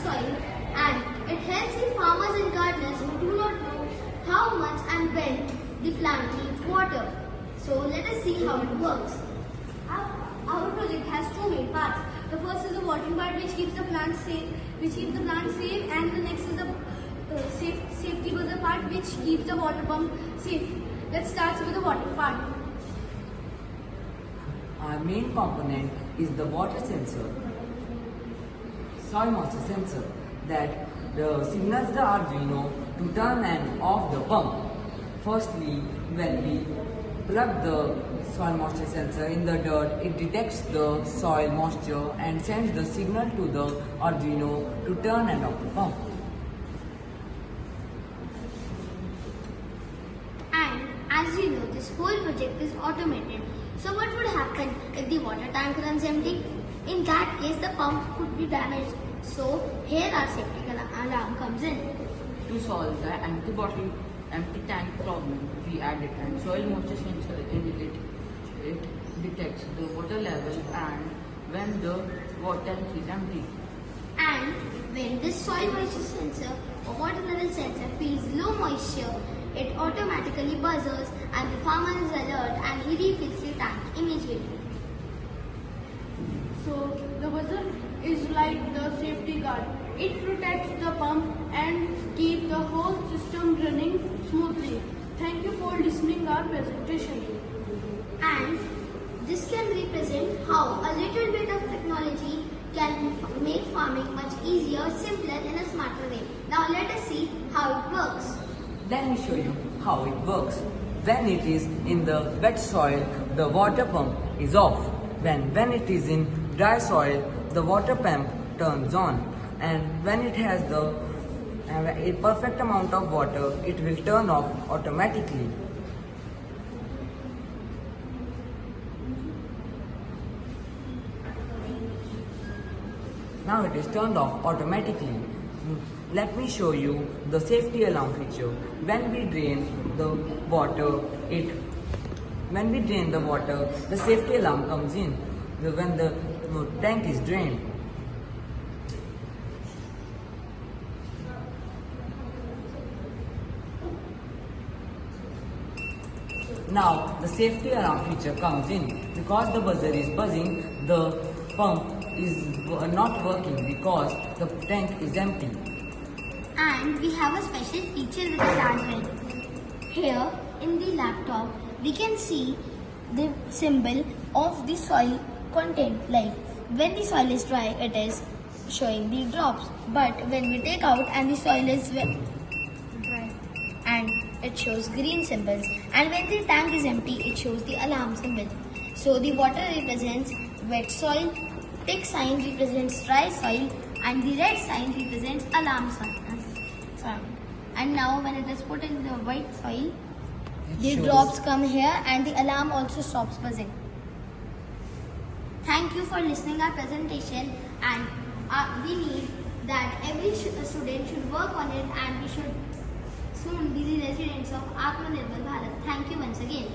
soil, and it helps the farmers and gardeners who do not know how much and when the plant needs water. So let us see how it works. Our project has two main parts. The first is the watering part, which keeps the plant safe, and the next is the safety buzzer part, which keeps the water pump safe. Let's start with the watering part. Our main component is the water sensor, soil moisture sensor, that signals the Arduino to turn and off the pump. Firstly, when we plug the soil moisture sensor in the dirt, it detects the soil moisture and sends the signal to the Arduino to turn and off the pump. And as you know, this whole project is automated. So what would happen if the water tank runs empty? In that case, the pump could be damaged. So here our safety alarm comes in. To solve the empty tank problem, we added a soil moisture sensor in it. It detects the water level and when the water tank is empty. And when this soil moisture sensor or water level sensor feels low moisture, it automatically buzzes and the farmer is alert and he refills the tank immediately. So the buzzer is like the safety guard. It protects the pump and keeps the whole system running smoothly. Thank you for listening our presentation. And this can represent how a little bit of technology can make farming much easier, simpler in a smarter way. Now let us see how it works. Let me show you how it works. When it is in the wet soil, the water pump is off. When it is in dry soil, the water pump turns on. And when it has a perfect amount of water, it will turn off automatically. Now it is turned off automatically. Let me show you the safety alarm feature. When we drain the water, the safety alarm comes in when the tank is drained. Now the safety alarm feature comes in. Because the buzzer is buzzing, the pump is not working because the tank is empty. And we have a special feature with us as well. Here in the laptop, we can see the symbol of the soil content. Like when the soil is dry, it is showing the drops. But when we take out and the soil is wet, and it shows green symbols. And when the tank is empty, it shows the alarm symbol. So the water represents wet soil, tick sign represents dry soil, and the red sign represents alarm sign. And now when it is put in the white soil, the drops come here and the alarm also stops buzzing. Thank you for listening our presentation, and we need that every student should work on it, and we should soon be the residents of Atmanirbhar Bharat. Thank you once again.